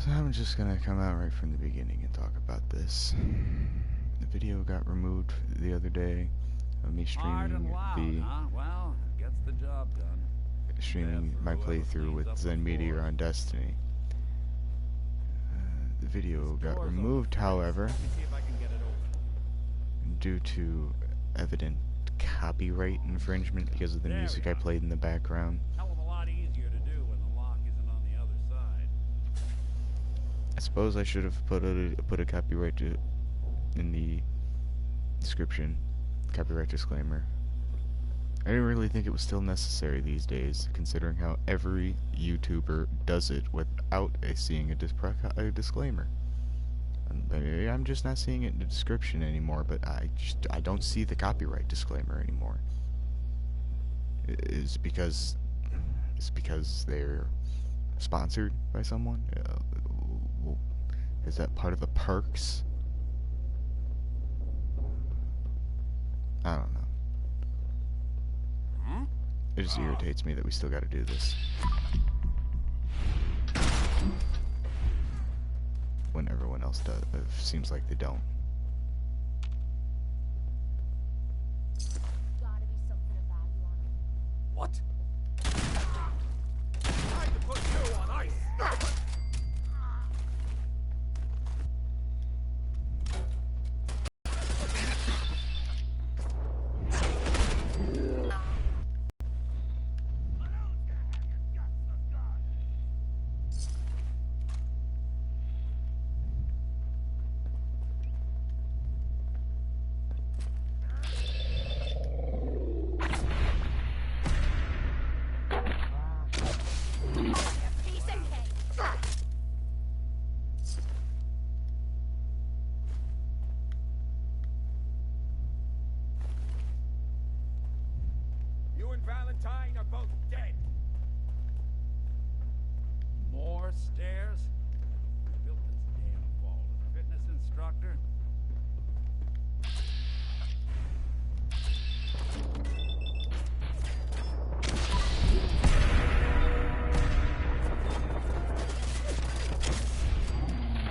So I'm just gonna come out right from the beginning and talk about this. The video got removed the other day of me Hard and streaming loud, huh? Well, it gets the job done. my playthrough with Zen Meteor on Destiny. The video got removed, however, due to evident copyright infringement because of the music I played in the background. Hell of a lot easier to do when the lock isn't on the other side. I suppose I should have put a copyright in the description, copyright disclaimer. I didn't really think it was still necessary these days, considering how every YouTuber does it without seeing a disclaimer. And I'm just not seeing it in the description anymore, but I don't see the copyright disclaimer anymore. It's because they're sponsored by someone? Is that part of the perks? I don't know. It just irritates me that we still gotta do this. When everyone else does, it seems like they don't. Gotta be something of value on it. What? Time to put you on ice! Piece of cake. You and Valentine are both dead. More stairs? Who built this damn vault? A fitness instructor?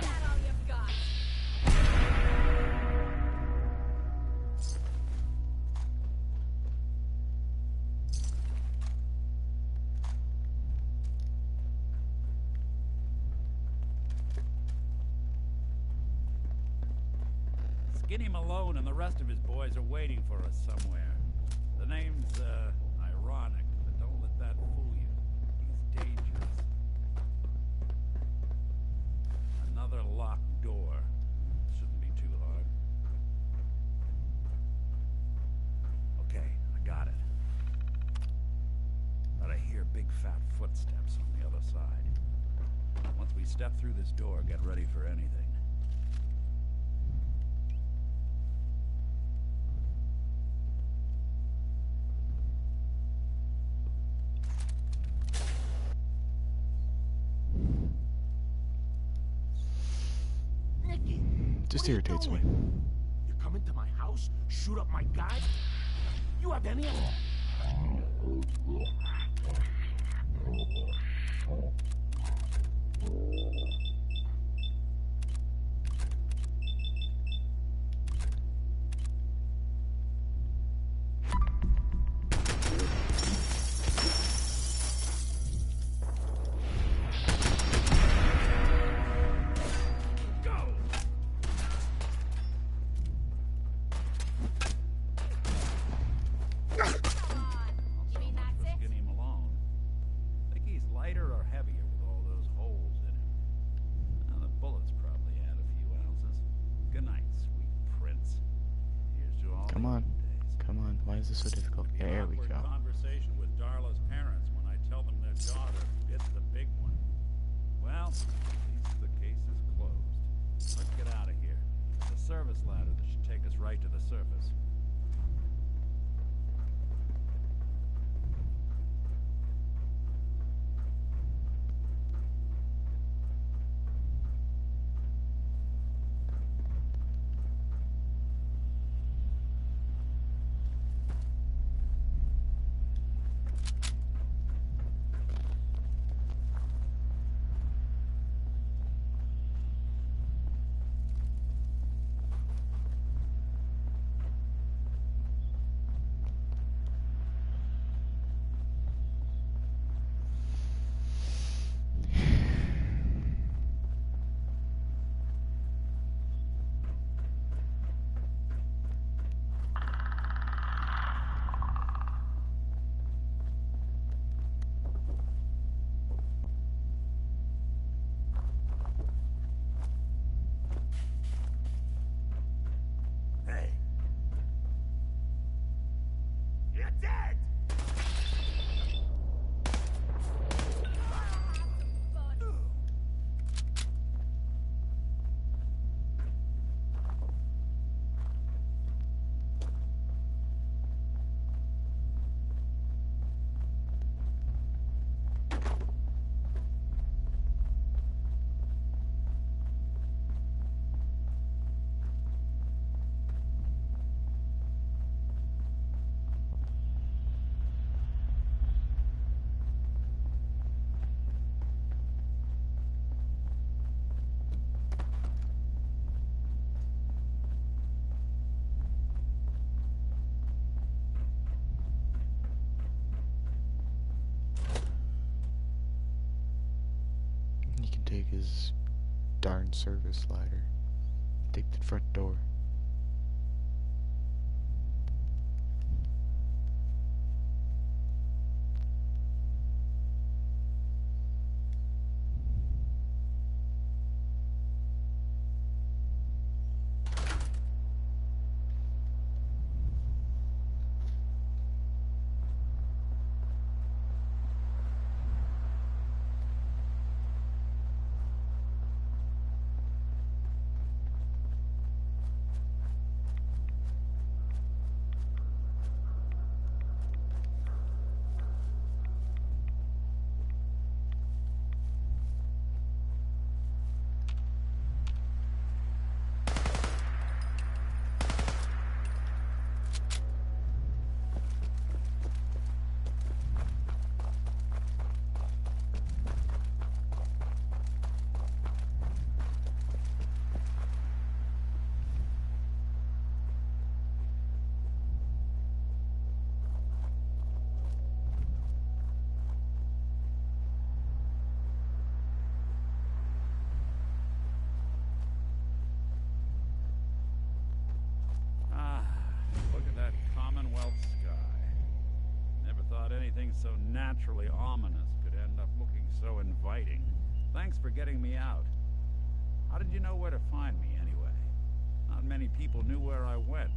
That all you've got. Skinny Malone and the rest of his boys are waiting for us somewhere. The name's, ironic, but don't let that fool you. He's dangerous. Another locked door. Shouldn't be too hard. Okay, I got it. But I hear big fat footsteps on the other side. Once we step through this door, get ready for anything. Nicky, Just what are you irritates me. doing? You come into my house, shoot up my guy? You have any... You mean that's it? Skinny Malone. Think he's lighter or heavier with all those holes in him? Now, the bullets probably add a few ounces. Good night, sweet prince. Here's to all Come the on. good days. Come on, why is this so difficult? The There we awkward go. conversation with Darla's parents when I tell them their daughter it's the big one. Well, at least the case is closed. Let's get out of here. There's a service ladder that should take us right to the surface. take his darn service ladder. Take the front door. Anything so naturally ominous could end up looking so inviting. Thanks for getting me out. How did you know where to find me, anyway? Not many people knew where I went.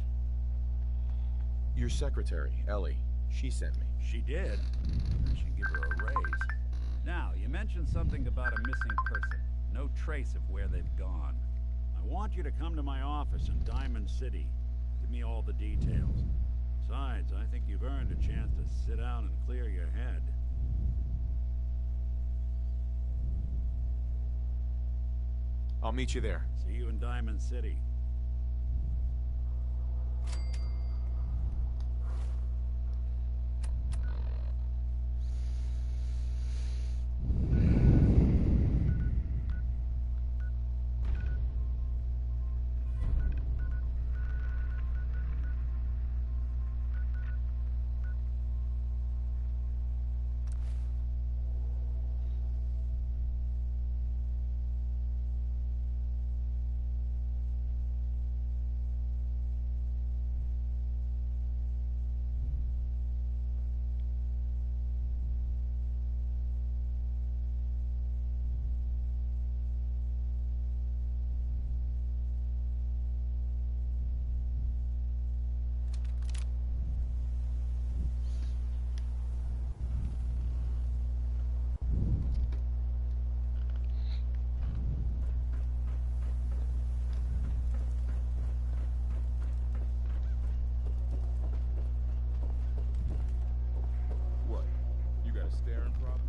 Your secretary, Ellie. She sent me. She did? I should give her a raise. Now, you mentioned something about a missing person. No trace of where they've gone. I want you to come to my office in Diamond City. Give me all the details. Besides, I think you've earned a chance to sit down and clear your head. I'll meet you there. See you in Diamond City. What? You got a staring problem?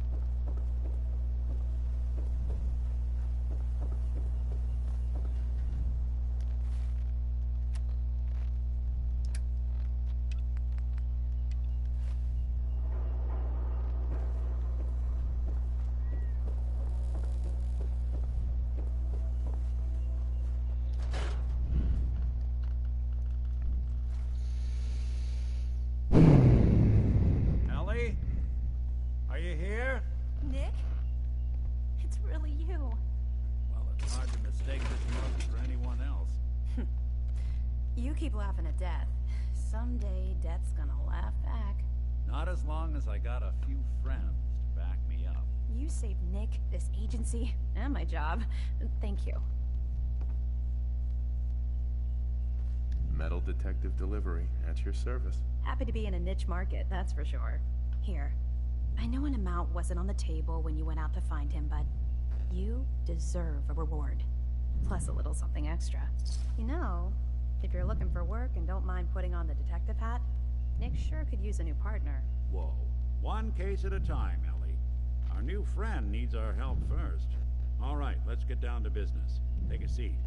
Ellie? Are you here? Nick? It's really you. Well, it's hard to mistake this mug for anyone else. You keep laughing at death. Someday, death's gonna laugh back. Not as long as I got a few friends to back me up. You saved Nick, this agency, and my job. Thank you. Metal detective delivery at your service. Happy to be in a niche market, that's for sure. Here, I know an amount wasn't on the table when you went out to find him, but you deserve a reward. Plus a little something extra. You know, if you're looking for work and don't mind putting on the detective hat, Nick sure could use a new partner. Whoa. One case at a time, Ellie. Our new friend needs our help first. All right, let's get down to business. Take a seat.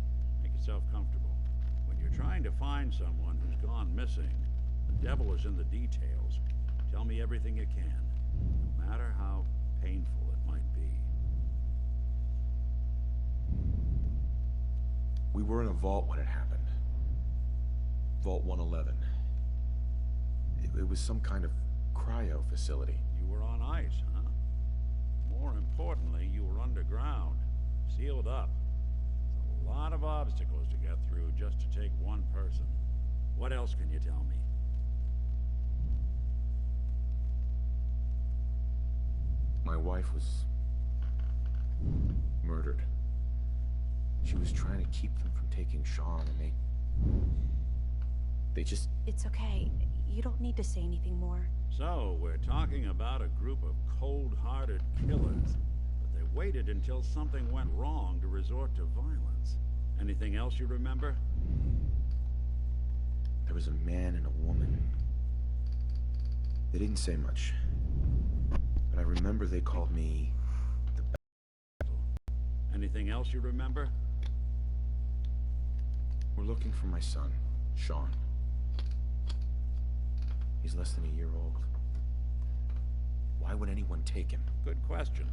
Make yourself comfortable. When you're trying to find someone who's gone missing, the devil is in the details. Tell me everything you can, no matter how painful it might be. We were in a vault when it happened. Vault 111. It was some kind of cryo facility. You were on ice, huh? More importantly, you were underground. healed up. There's a lot of obstacles to get through just to take one person. What else can you tell me? My wife was murdered. She was trying to keep them from taking Sean, and they just... It's okay. You don't need to say anything more. So, we're talking about a group of cold-hearted killers, but they waited until something went wrong to resort to violence. Anything else you remember? There was a man and a woman. They didn't say much, but I remember they called me the... Anything else you remember? We're looking for my son, Sean. He's less than a year old. Why would anyone take him? Good question.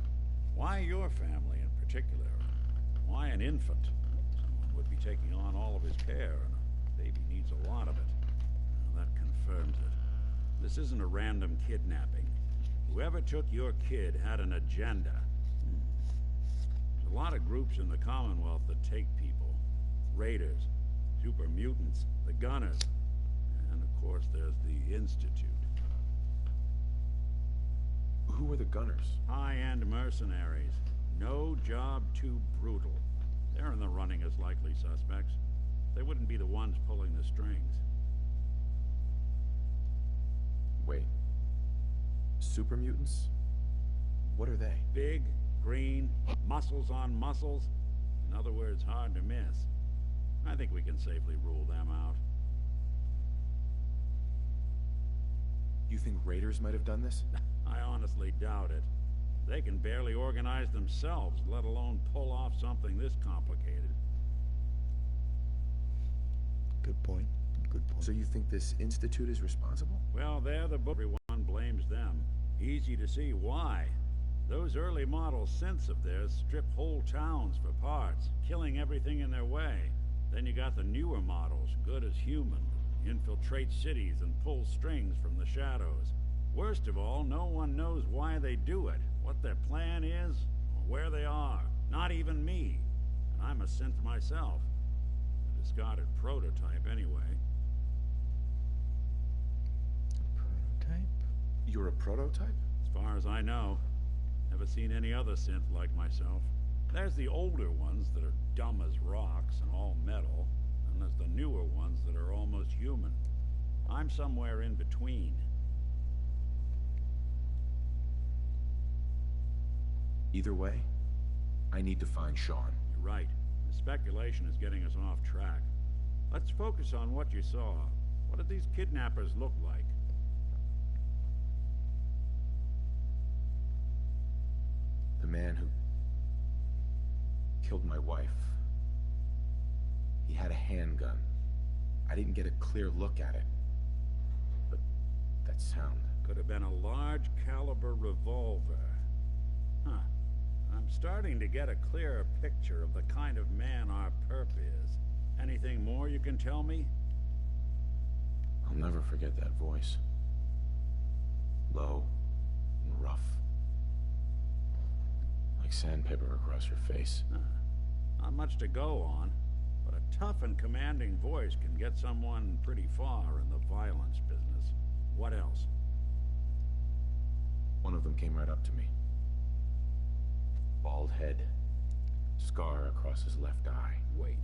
Why your family in particular? Why an infant? Someone would be taking on all of his care, and a baby needs a lot of it. Well, that confirms it. This isn't a random kidnapping. Whoever took your kid had an agenda. There's a lot of groups in the Commonwealth that take people. Raiders, super mutants, the Gunners, and of course there's the Institute. Who are the Gunners? High-end mercenaries. No job too brutal. They're in the running as likely suspects. They wouldn't be the ones pulling the strings. Wait. Super mutants? What are they? Big, green, muscles on muscles. In other words, hard to miss. I think we can safely rule them out. You think raiders might have done this? I honestly doubt it. They can barely organize themselves, let alone pull off something this complicated. Good point. Good point. So you think this Institute is responsible? Well, they're the book. Everyone blames them. Easy to see why. Those early model synths of theirs strip whole towns for parts, killing everything in their way. Then you got the newer models, good as human, infiltrate cities and pull strings from the shadows. Worst of all, no one knows why they do it, what their plan is, or where they are. Not even me. And I'm a synth myself. A discarded prototype anyway. Prototype? You're a prototype? As far as I know. Never seen any other synth like myself. There's the older ones that are dumb as rocks and all metal, and there's the newer ones that are almost human. I'm somewhere in between. Either way, I need to find Sean. You're right. The speculation is getting us off track. Let's focus on what you saw. What did these kidnappers look like? The man who killed my wife. He had a handgun. I didn't get a clear look at it. But that sound... Could have been a large caliber revolver. Huh. I'm starting to get a clearer picture of the kind of man our perp is. Anything more you can tell me? I'll never forget that voice. Low and rough. Like sandpaper across your face. Not much to go on, but a tough and commanding voice can get someone pretty far in the violence business. What else? One of them came right up to me. Bald head. Scar across his left eye. Wait.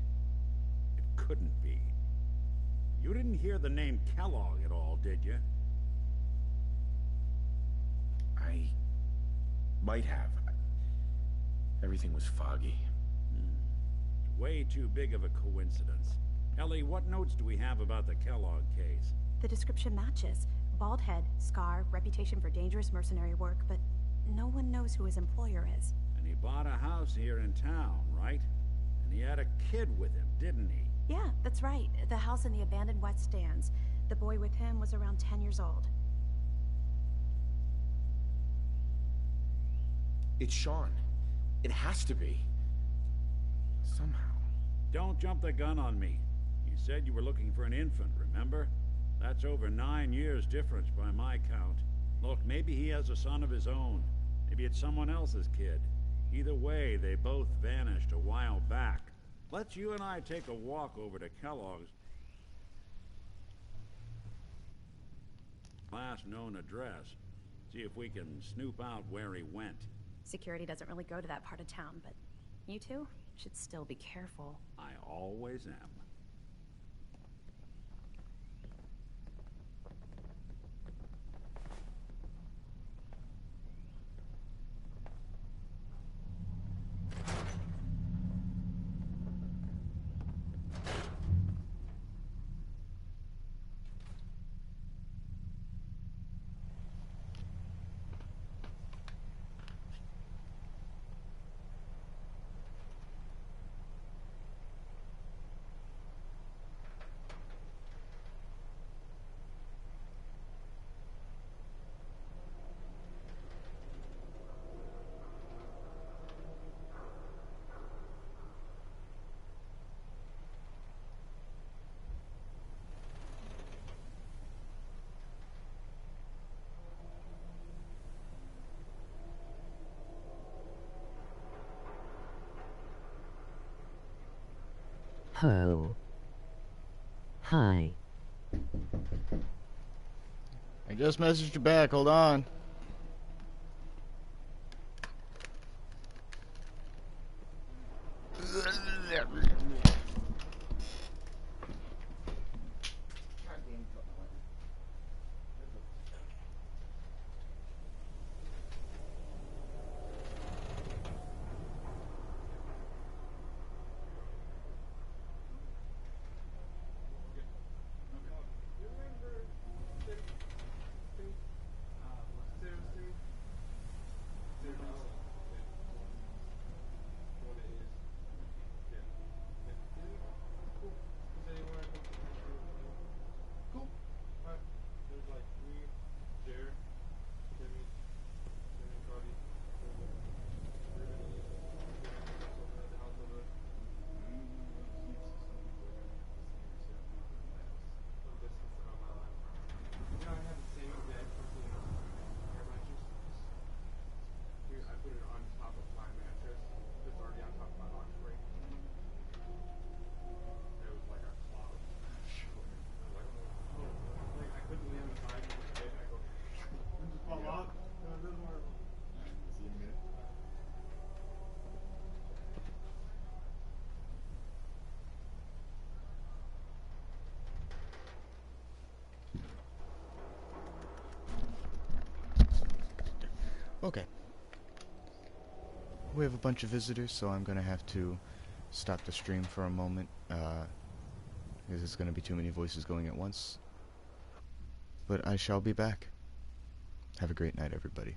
It couldn't be. You didn't hear the name Kellogg at all, did you? I might have. Everything was foggy. Way too big of a coincidence. Ellie, what notes do we have about the Kellogg case? The description matches. Bald head, scar, reputation for dangerous mercenary work, but no one knows who his employer is. And he bought a house here in town, right? And he had a kid with him, didn't he? Yeah, that's right. The house in the abandoned West Stands. The boy with him was around 10 years old. It's Sean. It has to be. Somehow. Don't jump the gun on me. You said you were looking for an infant, remember? That's over 9 years difference by my count. Look, maybe he has a son of his own. Maybe it's someone else's kid. Either way, they both vanished a while back. Let's you and I take a walk over to Kellogg's last known address. See if we can snoop out where he went. Security doesn't really go to that part of town, but you two should still be careful. I always am. Ho. Hi. I just messaged you back. Hold on. Okay. We have a bunch of visitors, so I'm gonna have to stop the stream for a moment, because it's gonna be too many voices going at once. But I shall be back. Have a great night, everybody.